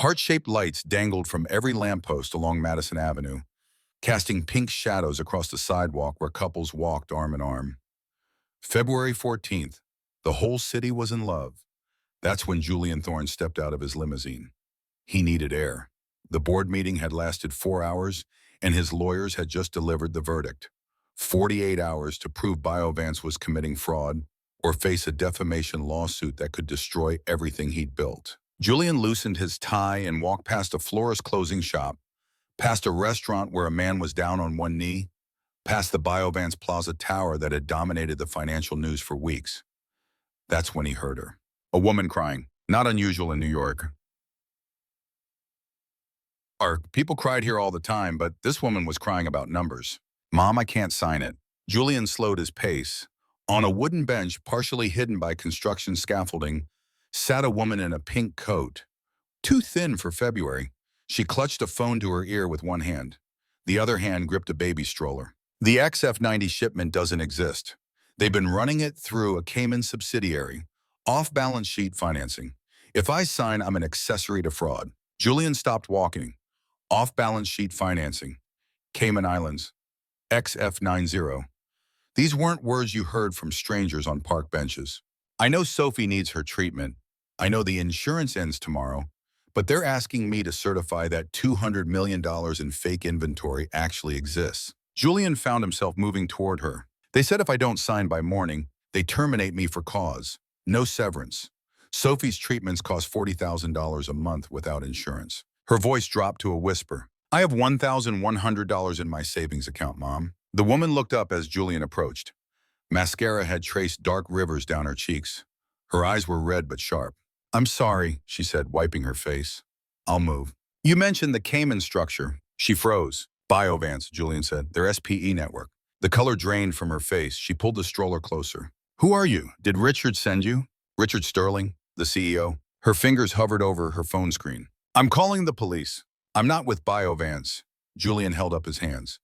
Heart-shaped lights dangled from every lamppost along Madison Avenue, casting pink shadows across the sidewalk where couples walked arm in arm. February 14th, the whole city was in love. That's when Julian Thorne stepped out of his limousine. He needed air. The board meeting had lasted 4 hours, and his lawyers had just delivered the verdict. 48 hours to prove Biovance was committing fraud or face a defamation lawsuit that could destroy everything he'd built. Julian loosened his tie and walked past a florist clothing shop, past a restaurant where a man was down on one knee, past the Biovance Plaza Tower that had dominated the financial news for weeks. That's when he heard her. A woman crying, not unusual in New York. People cried here all the time, but this woman was crying about numbers. Mom, I can't sign it. Julian slowed his pace. On a wooden bench, partially hidden by construction scaffolding, sat a woman in a pink coat. Too thin for February. She clutched a phone to her ear with one hand. The other hand gripped a baby stroller. The XF90 shipment doesn't exist. They've been running it through a Cayman subsidiary, off-balance sheet financing. If I sign, I'm an accessory to fraud. Julian stopped walking. Off-balance sheet financing. Cayman Islands. XF90. These weren't words you heard from strangers on park benches. I know Sophie needs her treatment. I know the insurance ends tomorrow, but they're asking me to certify that $200 million in fake inventory actually exists. Julian found himself moving toward her. They said if I don't sign by morning, they terminate me for cause. No severance. Sophie's treatments cost $40,000 a month without insurance. Her voice dropped to a whisper. I have $1,100 in my savings account, Mom. The woman looked up as Julian approached. Mascara had traced dark rivers down her cheeks. Her eyes were red but sharp. I'm sorry, she said, wiping her face. I'll move. You mentioned the Cayman structure. She froze. Biovance, Julian said, their SPE network. The color drained from her face. She pulled the stroller closer. Who are you? Did Richard send you? Richard Sterling, the CEO. Her fingers hovered over her phone screen. I'm calling the police. I'm not with Biovance. Julian held up his hands.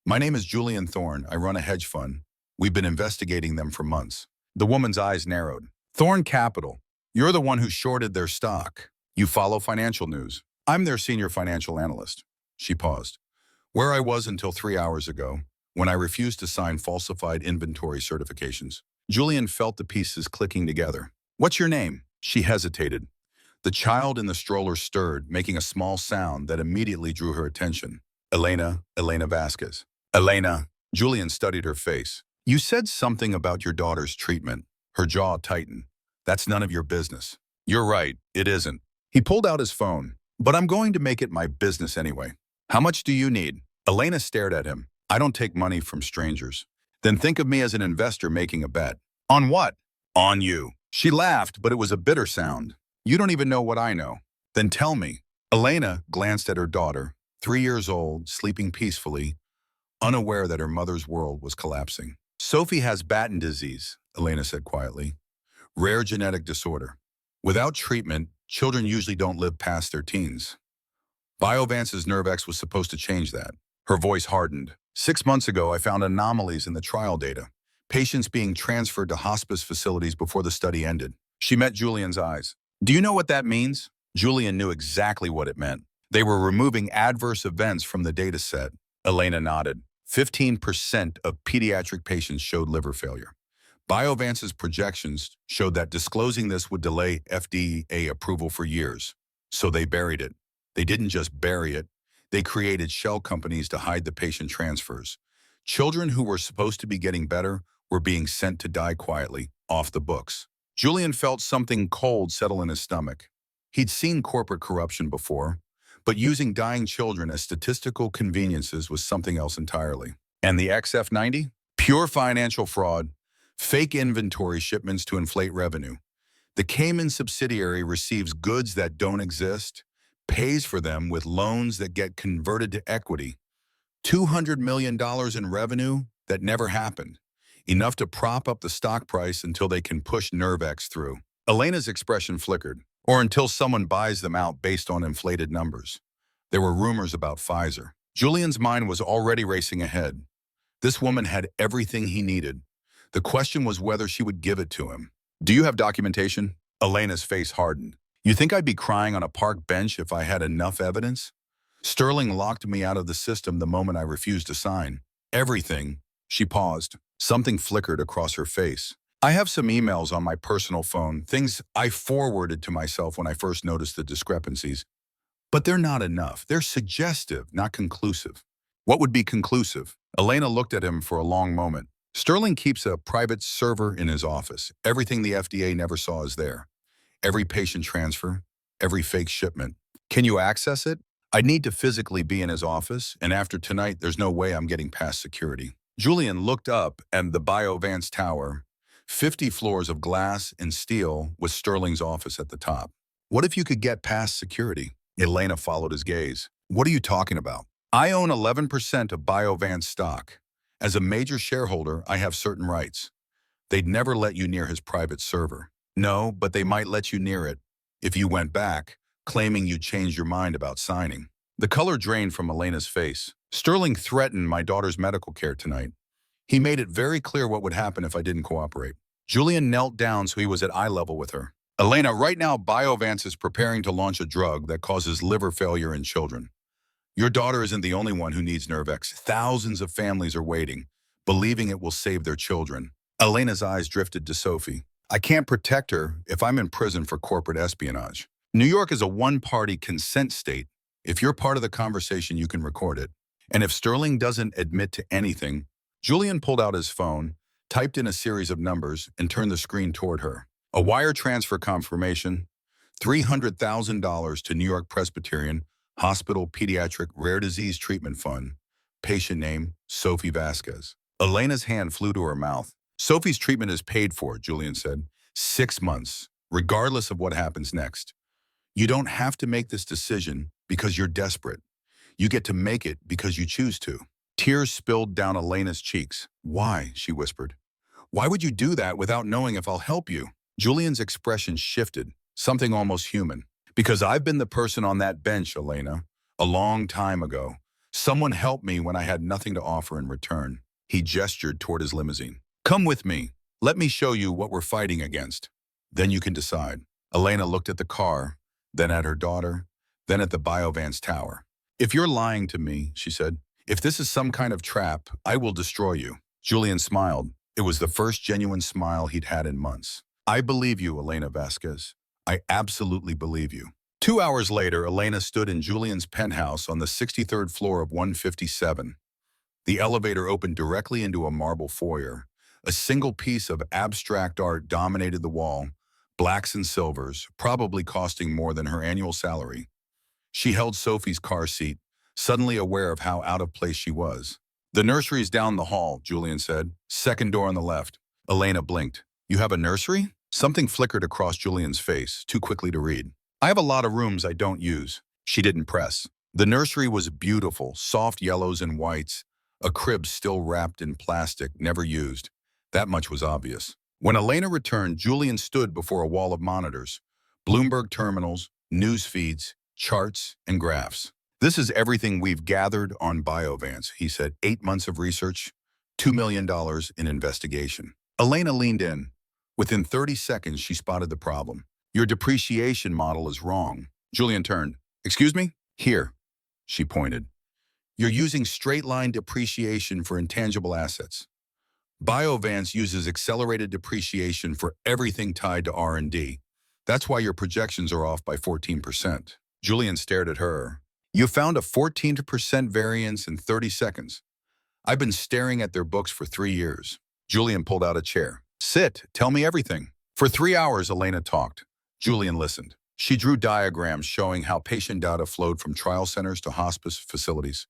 My name is Julian Thorne. I run a hedge fund. We've been investigating them for months. The woman's eyes narrowed. Thorne Capital. You're the one who shorted their stock. You follow financial news. I'm their senior financial analyst. She paused. Where I was until 3 hours ago, when I refused to sign falsified inventory certifications. Julian felt the pieces clicking together. What's your name? She hesitated. The child in the stroller stirred, making a small sound that immediately drew her attention. Elena Vasquez. Elena. Julian studied her face. You said something about your daughter's treatment. Her jaw tightened. That's none of your business. You're right, it isn't. He pulled out his phone. But I'm going to make it my business anyway. How much do you need? Elena stared at him. I don't take money from strangers. Then think of me as an investor making a bet. On what? On you. She laughed, but it was a bitter sound. You don't even know what I know. Then tell me. Elena glanced at her daughter, 3 years old, sleeping peacefully, unaware that her mother's world was collapsing. Sophie has Batten disease, Elena said quietly. Rare genetic disorder. Without treatment, children usually don't live past their teens. Biovance's Nervex was supposed to change that. Her voice hardened. 6 months ago, I found anomalies in the trial data. Patients being transferred to hospice facilities before the study ended. She met Julian's eyes. Do you know what that means? Julian knew exactly what it meant. They were removing adverse events from the data set. Elena nodded. 15% of pediatric patients showed liver failure. Biovance's projections showed that disclosing this would delay FDA approval for years. So they buried it. They didn't just bury it. They created shell companies to hide the patient transfers. Children who were supposed to be getting better were being sent to die quietly, off the books. Julian felt something cold settle in his stomach. He'd seen corporate corruption before, but using dying children as statistical conveniences was something else entirely. And the XF90? Pure financial fraud, fake inventory shipments to inflate revenue. The Cayman subsidiary receives goods that don't exist, pays for them with loans that get converted to equity. $200 million in revenue that never happened. Enough to prop up the stock price until they can push Nervex through. Elena's expression flickered. Or until someone buys them out based on inflated numbers. There were rumors about Pfizer. Julian's mind was already racing ahead. This woman had everything he needed. The question was whether she would give it to him. Do you have documentation? Elena's face hardened. You think I'd be crying on a park bench if I had enough evidence? Sterling locked me out of the system the moment I refused to sign. Everything. She paused. Something flickered across her face. I have some emails on my personal phone, things I forwarded to myself when I first noticed the discrepancies. But they're not enough. They're suggestive, not conclusive. What would be conclusive? Elena looked at him for a long moment. Sterling keeps a private server in his office. Everything the FDA never saw is there. Every patient transfer, every fake shipment. Can you access it? I'd need to physically be in his office, and after tonight, there's no way I'm getting past security. Julian looked up at the Biovance Tower, 50 floors of glass and steel with Sterling's office at the top. What if you could get past security? Elena followed his gaze. What are you talking about? I own 11% of Biovance stock. As a major shareholder, I have certain rights. They'd never let you near his private server. No, but they might let you near it if you went back, claiming you changed your mind about signing. The color drained from Elena's face. Sterling threatened my daughter's medical care tonight. He made it very clear what would happen if I didn't cooperate. Julian knelt down so he was at eye level with her. Elena, right now Biovance is preparing to launch a drug that causes liver failure in children. Your daughter isn't the only one who needs Nervex. Thousands of families are waiting, believing it will save their children. Elena's eyes drifted to Sophie. I can't protect her if I'm in prison for corporate espionage. New York is a one-party consent state. If you're part of the conversation, you can record it. And if Sterling doesn't admit to anything, Julian pulled out his phone, typed in a series of numbers, and turned the screen toward her. A wire transfer confirmation, $300,000 to New York Presbyterian Hospital Pediatric Rare Disease Treatment Fund. Patient name, Sophie Vasquez. Elena's hand flew to her mouth. Sophie's treatment is paid for, Julian said. 6 months, regardless of what happens next. You don't have to make this decision because you're desperate. You get to make it because you choose to. Tears spilled down Elena's cheeks. Why? She whispered. Why would you do that without knowing if I'll help you? Julian's expression shifted, something almost human. Because I've been the person on that bench, Elena, a long time ago. Someone helped me when I had nothing to offer in return. He gestured toward his limousine. Come with me. Let me show you what we're fighting against. Then you can decide. Elena looked at the car, then at her daughter, then at the Biovance Tower. If you're lying to me, she said, if this is some kind of trap, I will destroy you. Julian smiled. It was the first genuine smile he'd had in months. I believe you, Elena Vasquez. I absolutely believe you. 2 hours later, Elena stood in Julian's penthouse on the 63rd floor of 157. The elevator opened directly into a marble foyer. A single piece of abstract art dominated the wall, blacks and silvers, probably costing more than her annual salary. She held Sophie's car seat, suddenly aware of how out of place she was. The nursery's down the hall, Julian said. Second door on the left. Elena blinked. You have a nursery? Something flickered across Julian's face, too quickly to read. I have a lot of rooms I don't use. She didn't press. The nursery was beautiful, soft yellows and whites, a crib still wrapped in plastic, never used. That much was obvious. When Elena returned, Julian stood before a wall of monitors. Bloomberg terminals, news feeds, charts, and graphs. This is everything we've gathered on Biovance, he said. 8 months of research, $2 million in investigation. Elena leaned in. Within 30 seconds, she spotted the problem. Your depreciation model is wrong. Julian turned. Excuse me? Here, she pointed. You're using straight-line depreciation for intangible assets. Biovance uses accelerated depreciation for everything tied to R&D. That's why your projections are off by 14%. Julian stared at her. You found a 14% variance in 30 seconds. I've been staring at their books for 3 years. Julian pulled out a chair. Sit, tell me everything. For 3 hours, Elena talked. Julian listened. She drew diagrams showing how patient data flowed from trial centers to hospice facilities,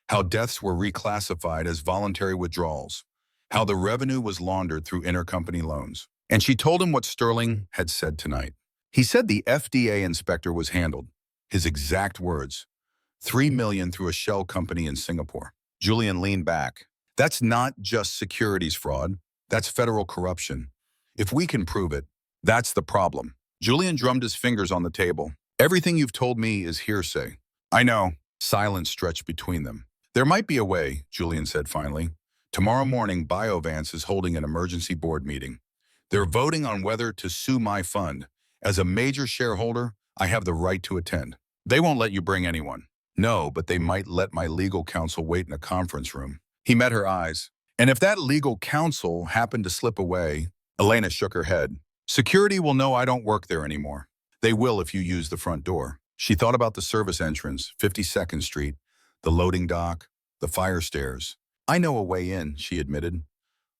how deaths were reclassified as voluntary withdrawals, how the revenue was laundered through intercompany loans. And she told him what Sterling had said tonight. He said the FDA inspector was handled. His exact words. $3 million through a shell company in Singapore. Julian leaned back. That's not just securities fraud. That's federal corruption. If we can prove it, that's the problem. Julian drummed his fingers on the table. Everything you've told me is hearsay. I know. Silence stretched between them. There might be a way, Julian said finally. Tomorrow morning, Biovance is holding an emergency board meeting. They're voting on whether to sue my fund, As a major shareholder, I have the right to attend. They won't let you bring anyone. No, but they might let my legal counsel wait in a conference room. He met her eyes. And if that legal counsel happened to slip away, Elena shook her head. Security will know I don't work there anymore. They will if you use the front door. She thought about the service entrance, 52nd Street, the loading dock, the fire stairs. I know a way in, she admitted.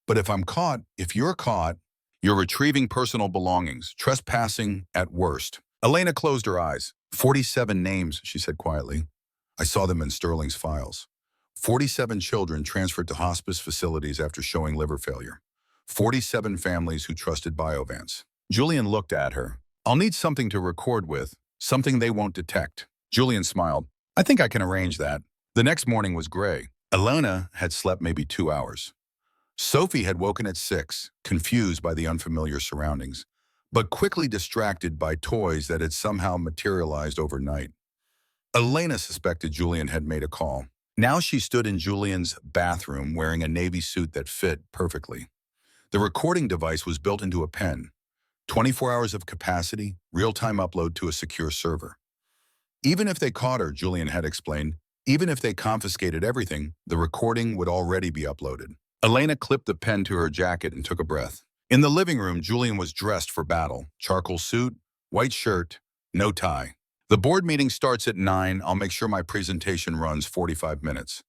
But if you're caught, you're retrieving personal belongings, trespassing at worst. Elena closed her eyes. 47 names, she said quietly. I saw them in Sterling's files. 47 children transferred to hospice facilities after showing liver failure. 47 families who trusted Biovance. Julian looked at her. I'll need something to record with, something they won't detect. Julian smiled. I think I can arrange that. The next morning was gray. Elena had slept maybe 2 hours. Sophie had woken at 6, confused by the unfamiliar surroundings, but quickly distracted by toys that had somehow materialized overnight. Elena suspected Julian had made a call. Now she stood in Julian's bathroom wearing a navy suit that fit perfectly. The recording device was built into a pen. 24 hours of capacity, real-time upload to a secure server. Even if they caught her, Julian had explained, even if they confiscated everything, the recording would already be uploaded. Elena clipped the pen to her jacket and took a breath. In the living room, Julian was dressed for battle. Charcoal suit, white shirt, no tie. The board meeting starts at 9. I'll make sure my presentation runs 45 minutes.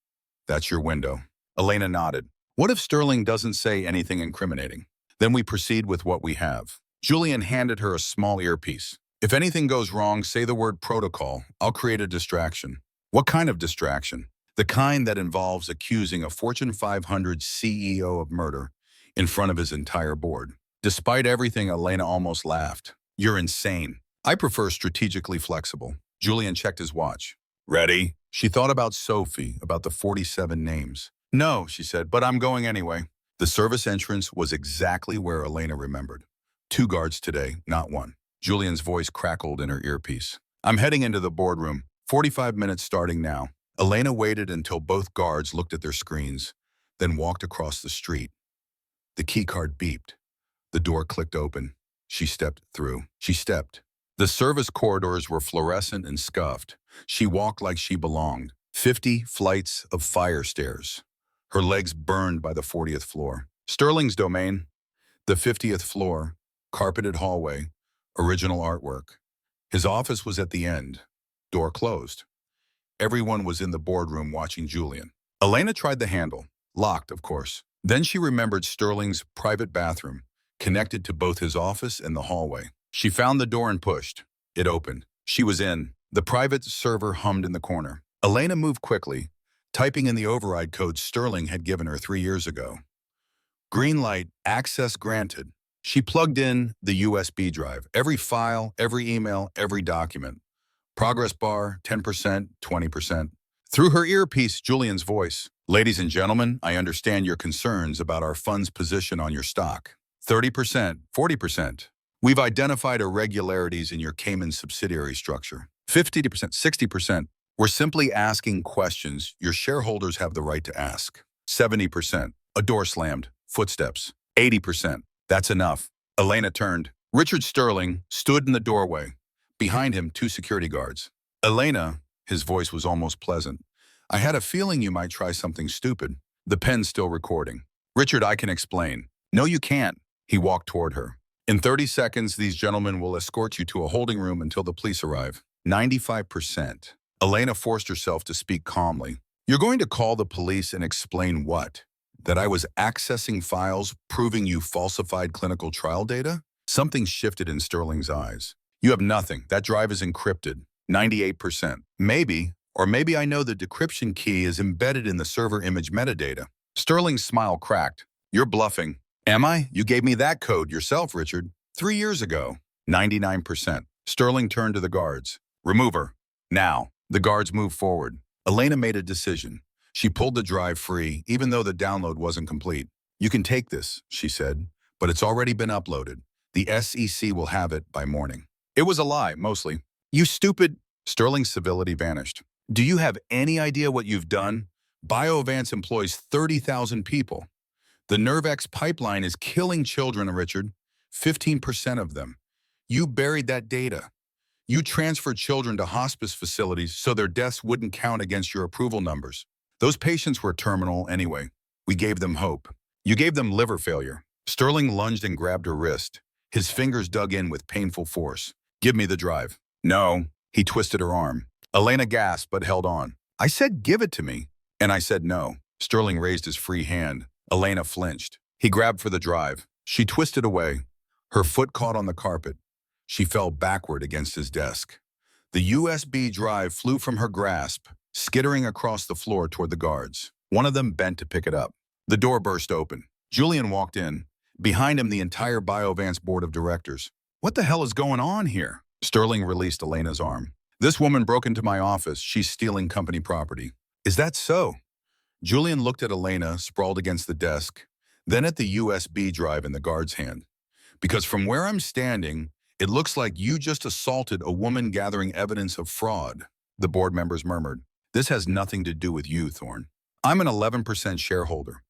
That's your window. Elena nodded. What if Sterling doesn't say anything incriminating? Then we proceed with what we have. Julian handed her a small earpiece. If anything goes wrong, say the word protocol. I'll create a distraction. What kind of distraction? The kind that involves accusing a Fortune 500 CEO of murder in front of his entire board. Despite everything, Elena almost laughed. You're insane. I prefer strategically flexible. Julian checked his watch. Ready? She thought about Sophie, about the 47 names. No, she said, but I'm going anyway. The service entrance was exactly where Elena remembered. 2 guards today, not 1. Julian's voice crackled in her earpiece. I'm heading into the boardroom. 45 minutes starting now. Elena waited until both guards looked at their screens, then walked across the street. The keycard beeped. The door clicked open. She stepped through. She stepped. The service corridors were fluorescent and scuffed. She walked like she belonged. 50 flights of fire stairs. Her legs burned by the 40th floor. Sterling's domain. The 50th floor. Carpeted hallway. Original artwork. His office was at the end. Door closed. Everyone was in the boardroom watching Julian. Elena tried the handle. Locked, of course. Then she remembered Sterling's private bathroom, connected to both his office and the hallway. She found the door and pushed. It opened. She was in. The private server hummed in the corner. Elena moved quickly, typing in the override code Sterling had given her 3 years ago. Green light, access granted. She plugged in the USB drive. Every file, every email, every document. Progress bar, 10%, 20%. Through her earpiece, Julian's voice. Ladies and gentlemen, I understand your concerns about our fund's position on your stock. 30%, 40%. We've identified irregularities in your Cayman subsidiary structure. 50%, 60%. We're simply asking questions your shareholders have the right to ask. 70%. A door slammed. Footsteps. 80%. That's enough. Elena turned. Richard Sterling stood in the doorway. Behind him, 2 security guards. Elena, his voice was almost pleasant. I had a feeling you might try something stupid. The pen's still recording. Richard, I can explain. No, you can't. He walked toward her. In 30 seconds, these gentlemen will escort you to a holding room until the police arrive. 95%. Elena forced herself to speak calmly. You're going to call the police and explain what? That I was accessing files proving you falsified clinical trial data? Something shifted in Sterling's eyes. You have nothing. That drive is encrypted. 98%. Maybe, or maybe I know the decryption key is embedded in the server image metadata. Sterling's smile cracked. You're bluffing. Am I? You gave me that code yourself, Richard. 3 years ago. 99%. Sterling turned to the guards. Remove her. Now. The guards moved forward. Elena made a decision. She pulled the drive free, even though the download wasn't complete. You can take this, she said, but it's already been uploaded. The SEC will have it by morning. It was a lie, mostly. You stupid. Sterling's civility vanished. Do you have any idea what you've done? Biovance employs 30,000 people. The NervX pipeline is killing children, Richard. 15% of them. You buried that data. You transferred children to hospice facilities so their deaths wouldn't count against your approval numbers. Those patients were terminal anyway. We gave them hope. You gave them liver failure. Sterling lunged and grabbed her wrist. His fingers dug in with painful force. Give me the drive. No. He twisted her arm. Elena gasped but held on. I said give it to me. And I said no. Sterling raised his free hand. Elena flinched. He grabbed for the drive. She twisted away. Her foot caught on the carpet. She fell backward against his desk. The USB drive flew from her grasp, skittering across the floor toward the guards. One of them bent to pick it up. The door burst open. Julian walked in. Behind him, the entire Biovance board of directors. What the hell is going on here? Sterling released Elena's arm. This woman broke into my office. She's stealing company property. Is that so? Julian looked at Elena, sprawled against the desk, then at the USB drive in the guard's hand. Because from where I'm standing, it looks like you just assaulted a woman gathering evidence of fraud, the board members murmured. This has nothing to do with you, Thorne. I'm an 11% shareholder.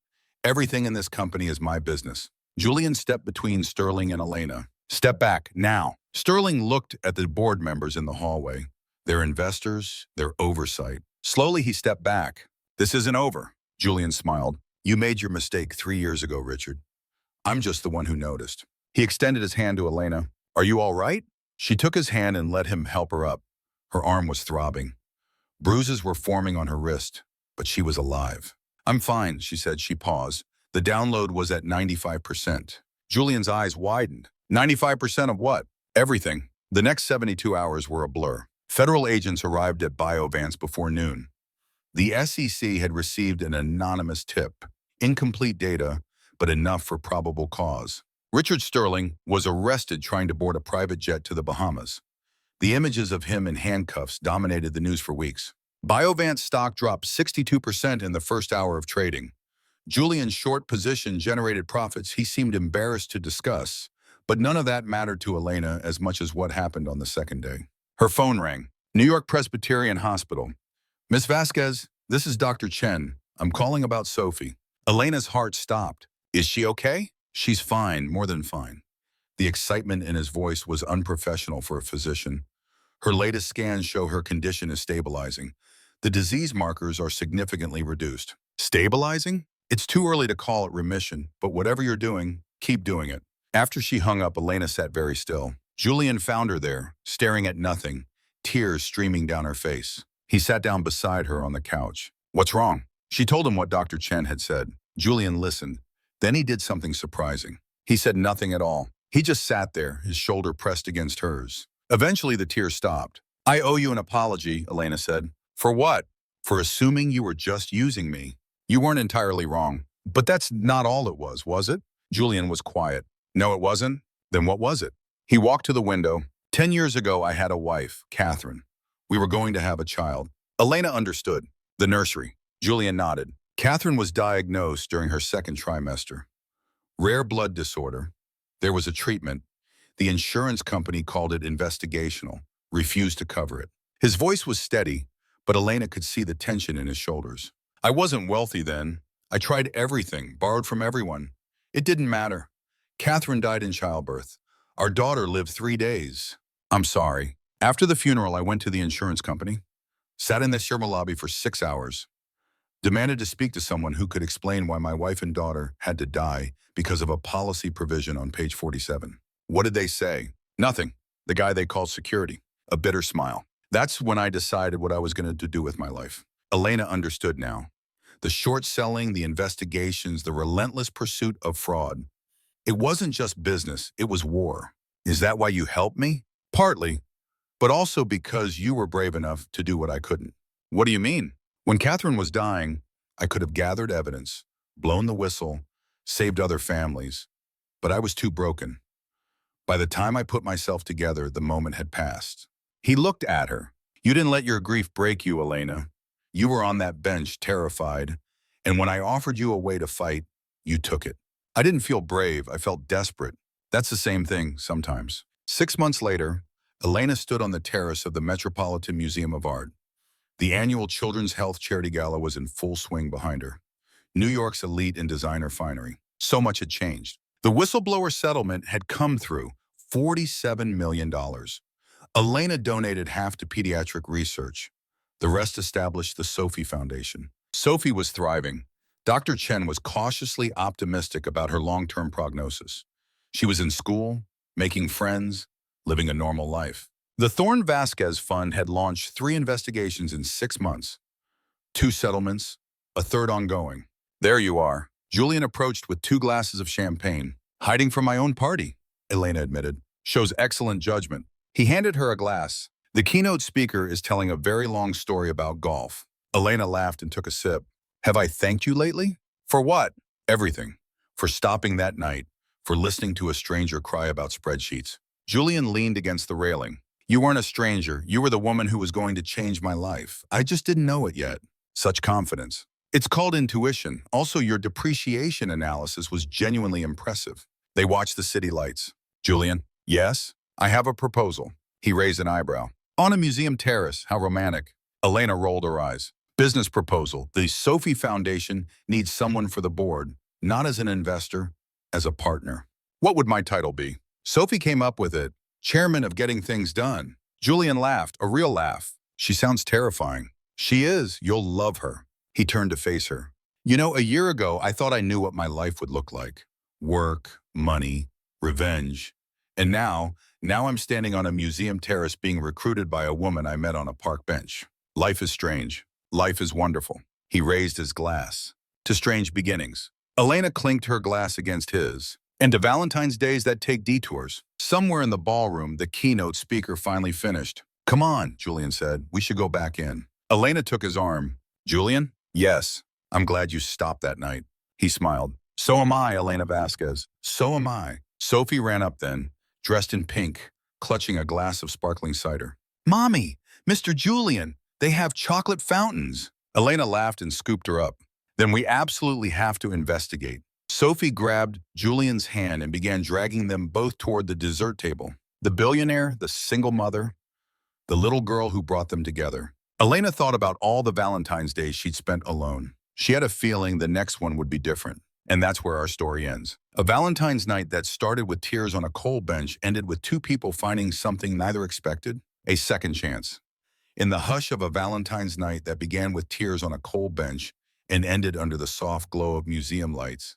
Everything in this company is my business. Julian stepped between Sterling and Elena. Step back, now. Sterling looked at the board members in the hallway. Their investors, their oversight. Slowly he stepped back. This isn't over, Julian smiled. You made your mistake 3 years ago, Richard. I'm just the one who noticed. He extended his hand to Elena. Are you all right? She took his hand and let him help her up. Her arm was throbbing. Bruises were forming on her wrist, but she was alive. I'm fine, she said. She paused. The download was at 95%. Julian's eyes widened. 95% of what? Everything. The next 72 hours were a blur. Federal agents arrived at Biovance before noon. The SEC had received an anonymous tip. Incomplete data, but enough for probable cause. Richard Sterling was arrested trying to board a private jet to the Bahamas. The images of him in handcuffs dominated the news for weeks. Biovance stock dropped 62% in the first hour of trading. Julian's short position generated profits he seemed embarrassed to discuss, but none of that mattered to Elena as much as what happened on the second day. Her phone rang. New York Presbyterian Hospital. Miss Vasquez, this is Dr. Chen. I'm calling about Sophie. Elena's heart stopped. Is she okay? She's fine, more than fine. The excitement in his voice was unprofessional for a physician. Her latest scans show her condition is stabilizing. The disease markers are significantly reduced. Stabilizing? It's too early to call it remission, but whatever you're doing, keep doing it. After she hung up, Elena sat very still. Julian found her there, staring at nothing, tears streaming down her face. He sat down beside her on the couch. What's wrong? She told him what Dr. Chen had said. Julian listened. Then he did something surprising. He said nothing at all. He just sat there, his shoulder pressed against hers. Eventually, the tears stopped. I owe you an apology, Elena said. For what? For assuming you were just using me. You weren't entirely wrong. But that's not all it was it? Julian was quiet. No, it wasn't? Then what was it? He walked to the window. 10 years ago, I had a wife, Catherine. We were going to have a child. Elena understood. The nursery. Julian nodded. Catherine was diagnosed during her second trimester. Rare blood disorder. There was a treatment. The insurance company called it investigational, refused to cover it. His voice was steady, but Elena could see the tension in his shoulders. I wasn't wealthy then. I tried everything, borrowed from everyone. It didn't matter. Catherine died in childbirth. Our daughter lived 3 days. I'm sorry. After the funeral, I went to the insurance company, sat in the Sherma lobby for 6 hours, demanded to speak to someone who could explain why my wife and daughter had to die because of a policy provision on page 47. What did they say? Nothing. The guy they called security. A bitter smile. That's when I decided what I was going to do with my life. Elena understood now. The short selling, the investigations, the relentless pursuit of fraud. It wasn't just business, it was war. Is that why you helped me? Partly, but also because you were brave enough to do what I couldn't. What do you mean? When Catherine was dying, I could have gathered evidence, blown the whistle, saved other families, but I was too broken. By the time I put myself together, the moment had passed. He looked at her. You didn't let your grief break you, Elena. You were on that bench, terrified, and when I offered you a way to fight, you took it. I didn't feel brave, I felt desperate. That's the same thing sometimes. 6 months later, Elena stood on the terrace of the Metropolitan Museum of Art. The annual Children's Health Charity Gala was in full swing behind her. New York's elite and designer finery. So much had changed. The whistleblower settlement had come through. $47 million. Elena donated half to pediatric research. The rest established the Sophie Foundation. Sophie was thriving. Dr. Chen was cautiously optimistic about her long-term prognosis. She was in school, making friends, living a normal life. The Thorne Vasquez Fund had launched 3 investigations in 6 months, 2 settlements, a third ongoing. There you are. Julian approached with 2 glasses of champagne. Hiding from my own party, Elena admitted. Shows excellent judgment. He handed her a glass. The keynote speaker is telling a very long story about golf. Elena laughed and took a sip. Have I thanked you lately? For what? Everything. For stopping that night. For listening to a stranger cry about spreadsheets. Julian leaned against the railing. You weren't a stranger. You were the woman who was going to change my life. I just didn't know it yet. Such confidence. It's called intuition. Also, your depreciation analysis was genuinely impressive. They watched the city lights. Julian? Yes? I have a proposal. He raised an eyebrow. On a museum terrace, how romantic. Elena rolled her eyes. Business proposal. The Sophie Foundation needs someone for the board, not as an investor, as a partner. What would my title be? Sophie came up with it. Chairman of Getting Things Done. Julian laughed, a real laugh. She sounds terrifying. She is. You'll love her. He turned to face her. You know, a year ago, I thought I knew what my life would look like. Work, money, revenge. And now I'm standing on a museum terrace being recruited by a woman I met on a park bench. Life is strange. Life is wonderful. He raised his glass. To strange beginnings. Elena clinked her glass against his. And to Valentine's days that take detours. Somewhere in the ballroom, the keynote speaker finally finished. Come on, Julian said. We should go back in. Elena took his arm. Julian? Yes. I'm glad you stopped that night. He smiled. So am I, Elena Vasquez. So am I. Sophie ran up then, dressed in pink, clutching a glass of sparkling cider. Mommy, Mr. Julian, they have chocolate fountains. Elena laughed and scooped her up. Then we absolutely have to investigate. Sophie grabbed Julian's hand and began dragging them both toward the dessert table. The billionaire, the single mother, the little girl who brought them together. Elena thought about all the Valentine's days she'd spent alone. She had a feeling the next one would be different. And that's where our story ends. A Valentine's night that started with tears on a cold bench ended with 2 people finding something neither expected, a second chance. In the hush of a Valentine's night that began with tears on a cold bench and ended under the soft glow of museum lights,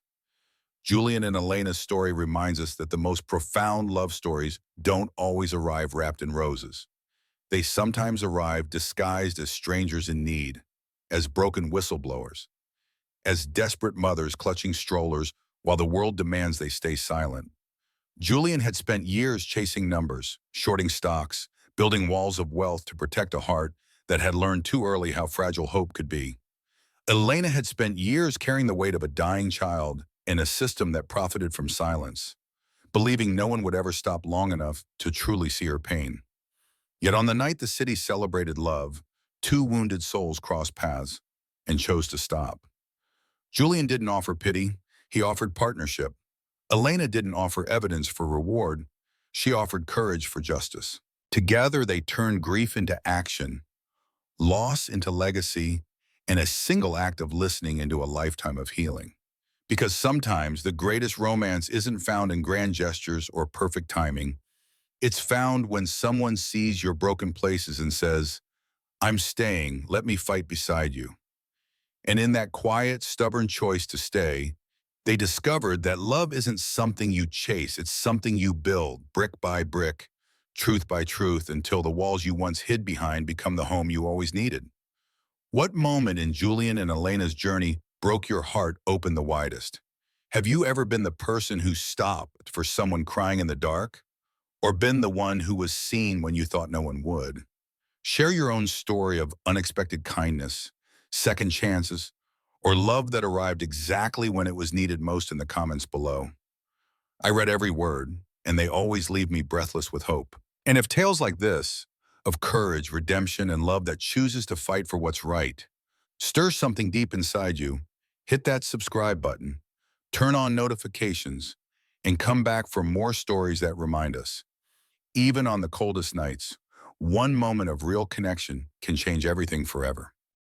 Julian and Elena's story reminds us that the most profound love stories don't always arrive wrapped in roses. They sometimes arrive disguised as strangers in need, as broken whistleblowers, as desperate mothers clutching strollers while the world demands they stay silent. Julian had spent years chasing numbers, shorting stocks, building walls of wealth to protect a heart that had learned too early how fragile hope could be. Elena had spent years carrying the weight of a dying child in a system that profited from silence, believing no one would ever stop long enough to truly see her pain. Yet on the night the city celebrated love, 2 wounded souls crossed paths and chose to stop. Julian didn't offer pity, he offered partnership. Elena didn't offer evidence for reward, she offered courage for justice. Together they turned grief into action, loss into legacy, and a single act of listening into a lifetime of healing. Because sometimes the greatest romance isn't found in grand gestures or perfect timing. It's found when someone sees your broken places and says, I'm staying, let me fight beside you. And in that quiet, stubborn choice to stay, they discovered that love isn't something you chase, it's something you build, brick by brick, truth by truth, until the walls you once hid behind become the home you always needed. What moment in Julian and Elena's journey broke your heart open the widest? Have you ever been the person who stopped for someone crying in the dark? Or been the one who was seen when you thought no one would? Share your own story of unexpected kindness, second chances, or love that arrived exactly when it was needed most in the comments below. I read every word, and they always leave me breathless with hope. And if tales like this, of courage, redemption, and love that chooses to fight for what's right, stir something deep inside you, hit that subscribe button, turn on notifications, and come back for more stories that remind us, even on the coldest nights, one moment of real connection can change everything forever.